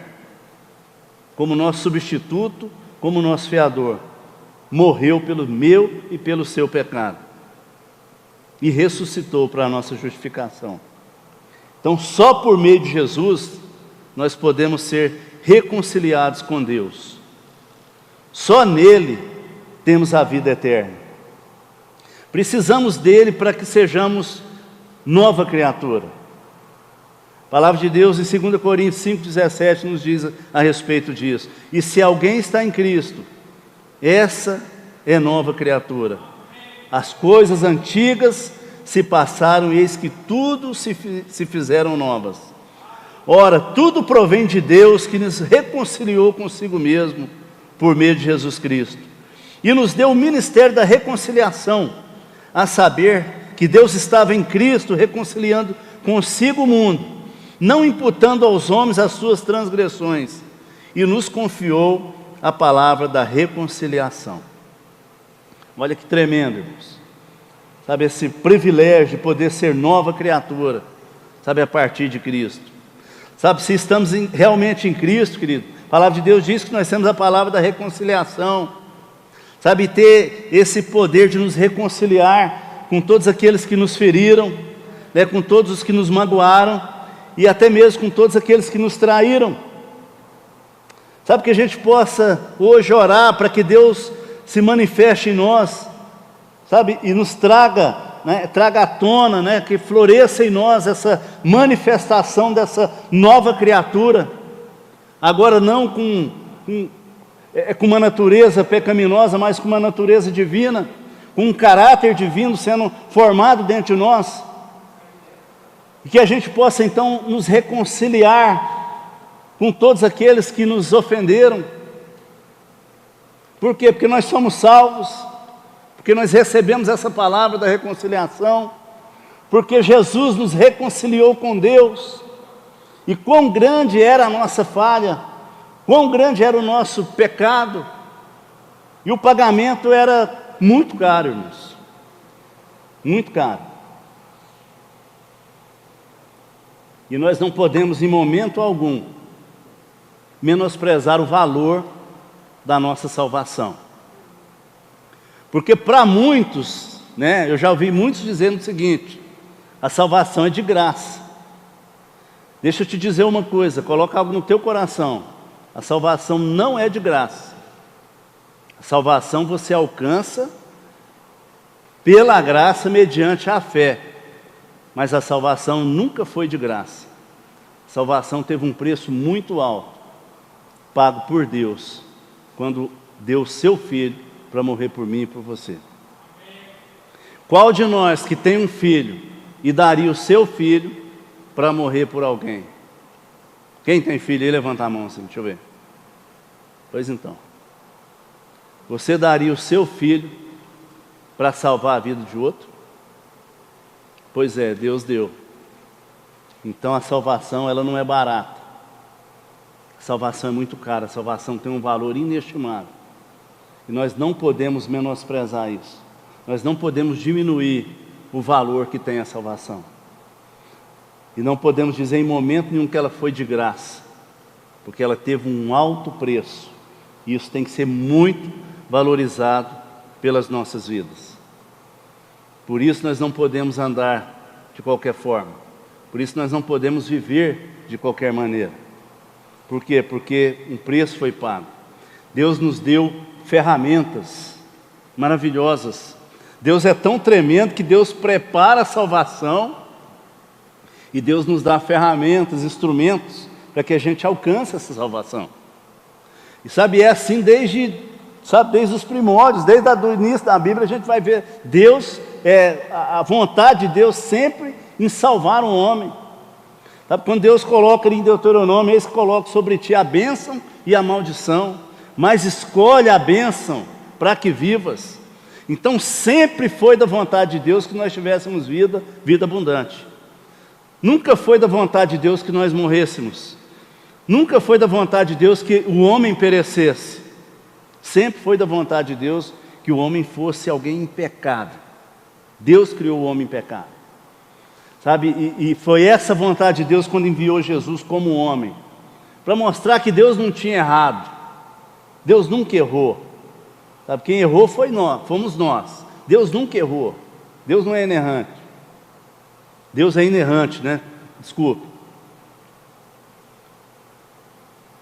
[SPEAKER 4] como nosso substituto, como nosso fiador. Morreu pelo meu e pelo seu pecado. E ressuscitou para a nossa justificação. Então, só por meio de Jesus, nós podemos ser reconciliados com Deus. Só nele temos a vida eterna. Precisamos dele para que sejamos nova criatura. A palavra de Deus em 2 Coríntios 5,17 nos diz a respeito disso. E se alguém está em Cristo, essa é nova criatura. As coisas antigas se passaram, e eis que tudo se fizeram novas. Ora, tudo provém de Deus, que nos reconciliou consigo mesmo, por meio de Jesus Cristo, e nos deu o ministério da reconciliação, a saber, que Deus estava em Cristo, reconciliando consigo o mundo, não imputando aos homens as suas transgressões, e nos confiou a palavra da reconciliação. Olha que tremendo, irmãos. Sabe, esse privilégio de poder ser nova criatura, sabe, a partir de Cristo. Sabe, se estamos realmente em Cristo, querido, a palavra de Deus diz que nós temos a palavra da reconciliação. Sabe, ter esse poder de nos reconciliar com todos aqueles que nos feriram, né, com todos os que nos magoaram, e até mesmo com todos aqueles que nos traíram. Sabe, que a gente possa hoje orar para que Deus se manifeste em nós, sabe, e nos traga, né, traga à tona, né, que floresça em nós essa manifestação dessa nova criatura, agora não com uma natureza pecaminosa, mas com uma natureza divina, com um caráter divino sendo formado dentro de nós, e que a gente possa então nos reconciliar com todos aqueles que nos ofenderam. Por quê? Porque nós somos salvos, porque nós recebemos essa palavra da reconciliação, porque Jesus nos reconciliou com Deus, e quão grande era a nossa falha, quão grande era o nosso pecado, e o pagamento era muito caro, irmãos, muito caro. E nós não podemos em momento algum menosprezar o valor da nossa salvação, porque para muitos, né, eu já ouvi muitos dizendo o seguinte: a salvação é de graça. Deixa eu te dizer uma coisa, coloca algo no teu coração: a salvação não é de graça. A salvação você alcança pela graça mediante a fé, mas a salvação nunca foi de graça. A salvação teve um preço muito alto, pago por Deus, quando deu seu Filho para morrer por mim e por você. Qual de nós que tem um filho e daria o seu filho para morrer por alguém? Quem tem filho aí, levanta a mão assim, deixa eu ver. Pois então, você daria o seu filho para salvar a vida de outro? Pois é, Deus deu. Então a salvação, ela não é barata. A salvação é muito cara, a salvação tem um valor inestimável. E nós não podemos menosprezar isso. Nós não podemos diminuir o valor que tem a salvação. E não podemos dizer em momento nenhum que ela foi de graça, porque ela teve um alto preço. E isso tem que ser muito valorizado pelas nossas vidas. Por isso nós não podemos andar de qualquer forma. Por isso nós não podemos viver de qualquer maneira. Por quê? Porque um preço foi pago. Deus nos deu ferramentas maravilhosas. Deus é tão tremendo que Deus prepara a salvação e Deus nos dá ferramentas, instrumentos para que a gente alcance essa salvação. E sabe, é assim desde os primórdios, desde o início da Bíblia a gente vai ver Deus, a vontade de Deus sempre em salvar um homem. Sabe, quando Deus coloca ali em Deuteronômio, eis que coloca sobre ti a bênção e a maldição, mas escolhe a bênção para que vivas. Então sempre foi da vontade de Deus que nós tivéssemos vida abundante. Nunca foi da vontade de Deus que nós morrêssemos. Nunca foi da vontade de Deus que o homem perecesse. Sempre foi da vontade de Deus que o homem fosse alguém impecável. Deus criou o homem impecável. Sabe, e foi essa vontade de Deus quando enviou Jesus como homem, para mostrar que Deus não tinha errado. Deus nunca errou. Sabe, quem errou fomos nós. Deus nunca errou. Deus não é inerrante. Deus é inerrante, né? Desculpa.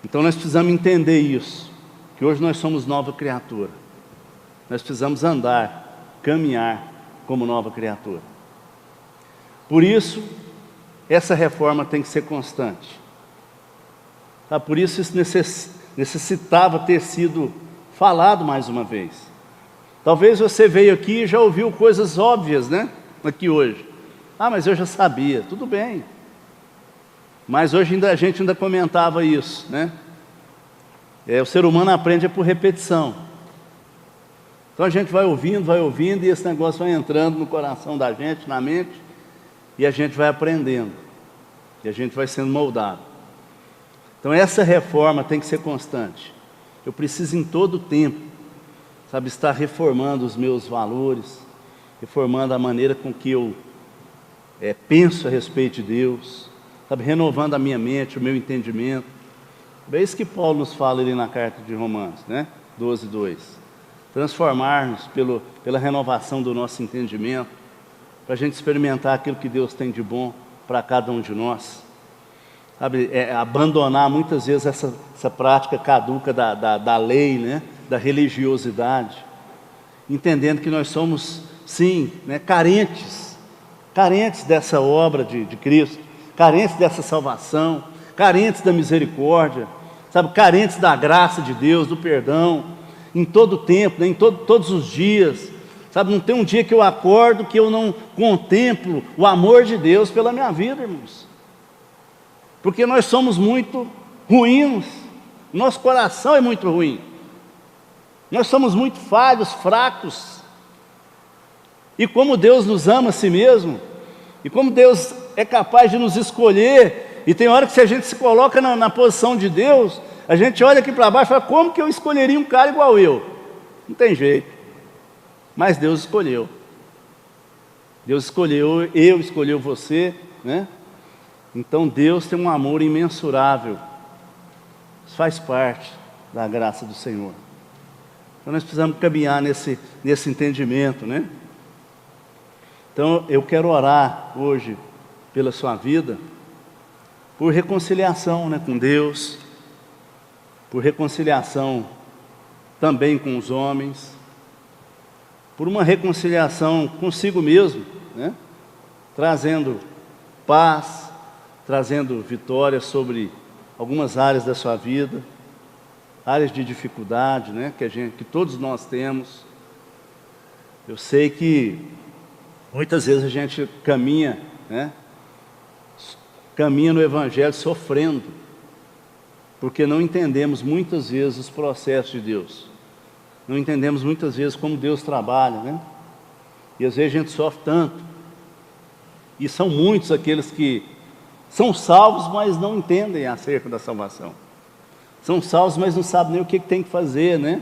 [SPEAKER 4] Então nós precisamos entender isso, que hoje nós somos nova criatura. Nós precisamos andar, caminhar como nova criatura. Por isso, essa reforma tem que ser constante. Tá? Por isso necessitava ter sido falado mais uma vez. Talvez você veio aqui e já ouviu coisas óbvias, né? Aqui hoje. Ah, mas eu já sabia. Tudo bem. Mas hoje a gente ainda comentava isso, né? O ser humano aprende por repetição. Então a gente vai ouvindo e esse negócio vai entrando no coração da gente, na mente, e a gente vai aprendendo. E a gente vai sendo moldado. Então essa reforma tem que ser constante. Eu preciso em todo o tempo, sabe, estar reformando os meus valores, reformando a maneira com que eu penso a respeito de Deus, sabe, renovando a minha mente, o meu entendimento. É isso que Paulo nos fala ali na carta de Romanos, né? 12:2. Transformar-nos pela renovação do nosso entendimento, para a gente experimentar aquilo que Deus tem de bom para cada um de nós. Sabe, abandonar muitas vezes essa prática caduca da lei, né? Da religiosidade, entendendo que nós somos, sim, né? carentes dessa obra de Cristo, carentes dessa salvação, carentes da misericórdia, sabe, carentes da graça de Deus, do perdão, em todo o tempo, né? Em todos os dias, sabe, não tem um dia que eu acordo que eu não contemplo o amor de Deus pela minha vida, irmãos, porque nós somos muito ruins, nosso coração é muito ruim, nós somos muito falhos, fracos, e como Deus nos ama a si mesmo, e como Deus é capaz de nos escolher, e tem hora que se a gente se coloca na posição de Deus, a gente olha aqui para baixo e fala, como que eu escolheria um cara igual eu? Não tem jeito, mas Deus escolheu. Deus escolheu, eu escolheu você, né? Então Deus tem um amor imensurável, isso faz parte da graça do Senhor. Então nós precisamos caminhar nesse entendimento, né? Então eu quero orar hoje pela sua vida, por reconciliação, né, com Deus, por reconciliação também com os homens, por uma reconciliação consigo mesmo, né? Trazendo paz, trazendo vitória sobre algumas áreas da sua vida, áreas de dificuldade, né? que todos nós temos. Eu sei que muitas vezes a gente caminha, né? Caminha no Evangelho sofrendo, porque não entendemos muitas vezes os processos de Deus, não entendemos muitas vezes como Deus trabalha, né? E às vezes a gente sofre tanto, e são muitos aqueles que são salvos, mas não entendem acerca da salvação, são salvos, mas não sabem nem o que tem que fazer, né?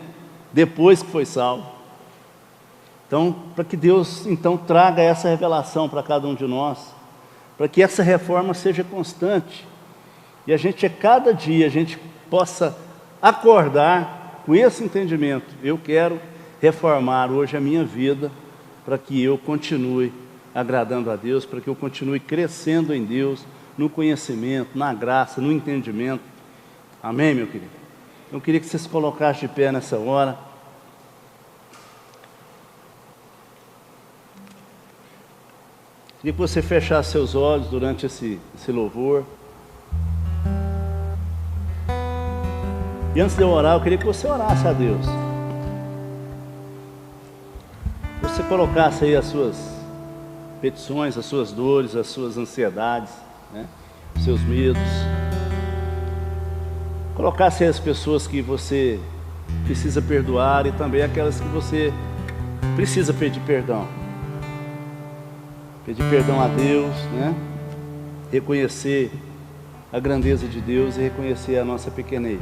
[SPEAKER 4] Depois que foi salvo. Então, para que Deus então traga essa revelação para cada um de nós, para que essa reforma seja constante, e a gente, a cada dia, a gente possa acordar com esse entendimento. Eu quero reformar hoje a minha vida, para que eu continue agradando a Deus, para que eu continue crescendo em Deus, no conhecimento, na graça, no entendimento. Amém, meu querido? Eu queria que você se colocasse de pé nessa hora. Queria que você fechasse seus olhos durante esse louvor. E antes de eu orar, eu queria que você orasse a Deus. Você colocasse aí as suas petições, as suas dores, as suas ansiedades, né? Os seus medos. Colocasse aí as pessoas que você precisa perdoar e também aquelas que você precisa pedir perdão. Pedir perdão a Deus, né? Reconhecer a grandeza de Deus e reconhecer a nossa pequenez.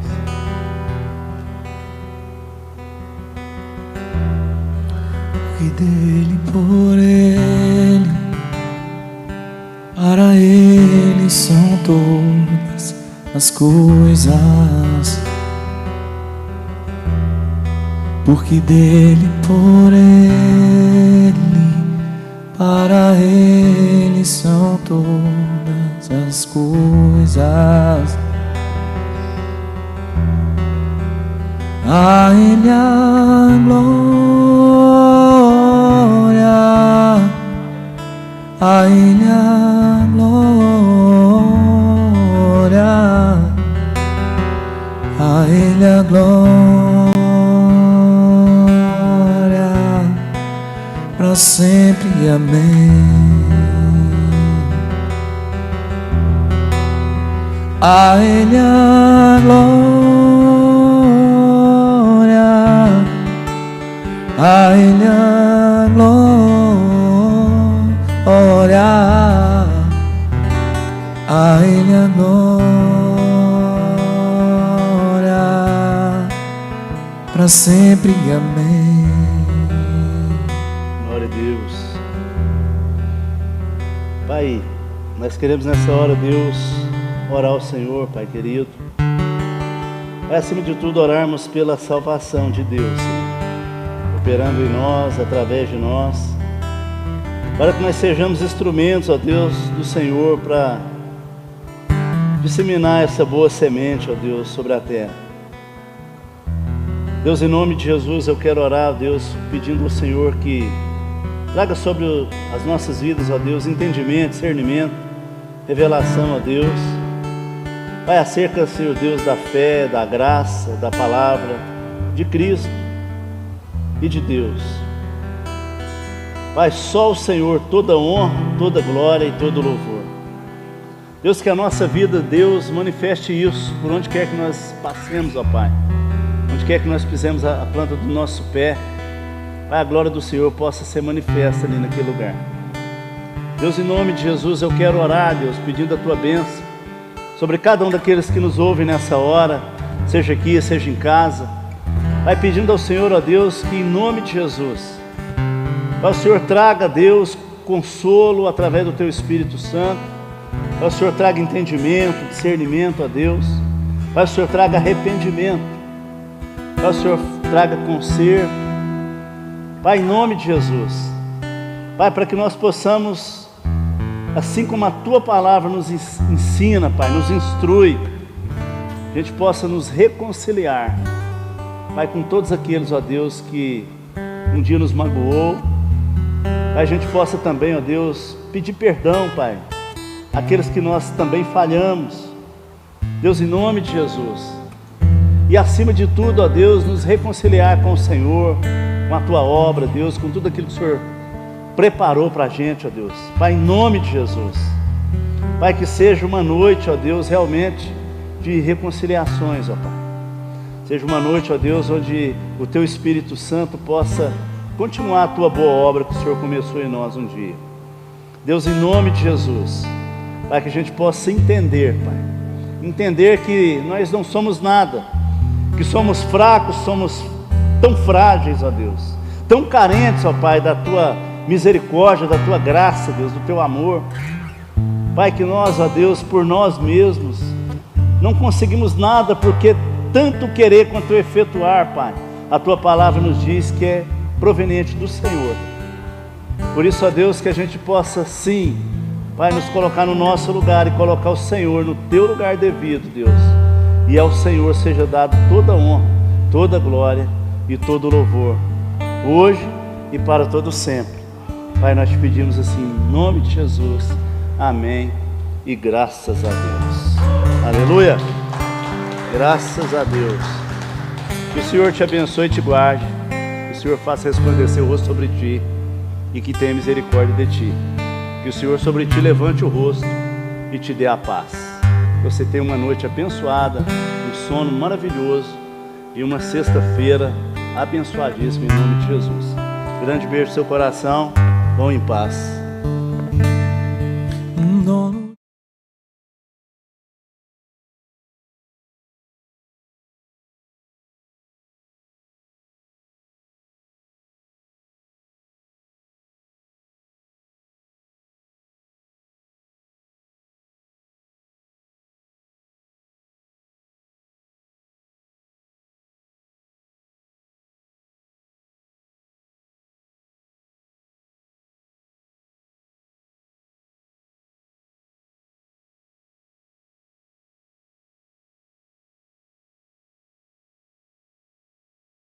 [SPEAKER 2] E dele, por ele, para ele são todas as coisas. Porque dele, por ele, para ele são todas as coisas. A ele a glória, a ele a glória, a ele a glória, para sempre, amém. A ele a glória, a ele a glória, a ele a glória, para sempre, amém.
[SPEAKER 4] Glória a Deus. Pai, nós queremos nessa hora, Deus, orar ao Senhor, Pai querido. Pai, acima de tudo, orarmos pela salvação de Deus, Senhor, operando em nós, através de nós, para que nós sejamos instrumentos, ó Deus, do Senhor, para disseminar essa boa semente, ó Deus, sobre a terra. Deus, em nome de Jesus, eu quero orar, ó Deus, pedindo ao Senhor que traga sobre as nossas vidas, ó Deus, entendimento, discernimento, revelação, ó Deus. Pai, acerca, Senhor Deus, da fé, da graça, da palavra de Cristo e de Deus. Pai, só o Senhor, toda honra, toda glória e todo louvor. Deus, que a nossa vida, Deus, manifeste isso por onde quer que nós passemos, ó Pai. Onde quer que nós pisemos a planta do nosso pé, Pai, a glória do Senhor possa ser manifesta ali naquele lugar. Deus, em nome de Jesus, eu quero orar, Deus, pedindo a Tua bênção sobre cada um daqueles que nos ouvem nessa hora, seja aqui, seja em casa. Pai, pedindo ao Senhor, ó Deus, que em nome de Jesus, Pai, o Senhor traga, Deus, consolo através do Teu Espírito Santo. Pai, o Senhor traga entendimento, discernimento, ó Deus. Pai, o Senhor traga arrependimento. Pai, o Senhor traga conserto. Pai, em nome de Jesus. Pai, para que nós possamos, assim como a Tua palavra nos ensina, Pai, nos instrui, a gente possa nos reconciliar, Pai, com todos aqueles, ó Deus, que um dia nos magoou. Pai, a gente possa também, ó Deus, pedir perdão, Pai, aqueles que nós também falhamos. Deus, em nome de Jesus. E acima de tudo, ó Deus, nos reconciliar com o Senhor, com a Tua obra, Deus, com tudo aquilo que o Senhor preparou para a gente, ó Deus. Pai, em nome de Jesus. Pai, que seja uma noite, ó Deus, realmente de reconciliações, ó Pai. Seja uma noite, ó Deus, onde o Teu Espírito Santo possa continuar a Tua boa obra que o Senhor começou em nós um dia. Deus, em nome de Jesus, Pai, que a gente possa entender, Pai. Entender que nós não somos nada, que somos fracos, somos tão frágeis, ó Deus, tão carentes, ó Pai, da Tua misericórdia, da Tua graça, Deus, do Teu amor. Pai, que nós, ó Deus, por nós mesmos, não conseguimos nada, porque tanto querer quanto efetuar, Pai, a Tua palavra nos diz que é proveniente do Senhor. Por isso, ó Deus, que a gente possa sim, Pai, nos colocar no nosso lugar e colocar o Senhor no teu lugar devido, Deus. E ao Senhor seja dado toda honra, toda glória e todo louvor, hoje e para todo sempre. Pai, nós te pedimos assim, em nome de Jesus. Amém e graças a Deus. Aleluia. Graças a Deus. Que o Senhor te abençoe e te guarde. Que o Senhor faça resplandecer o rosto sobre ti e que tenha misericórdia de ti. Que o Senhor sobre ti levante o rosto e te dê a paz. Que você tenha uma noite abençoada, um sono maravilhoso e uma sexta-feira abençoadíssima em nome de Jesus. Grande beijo no seu coração. Vão em paz.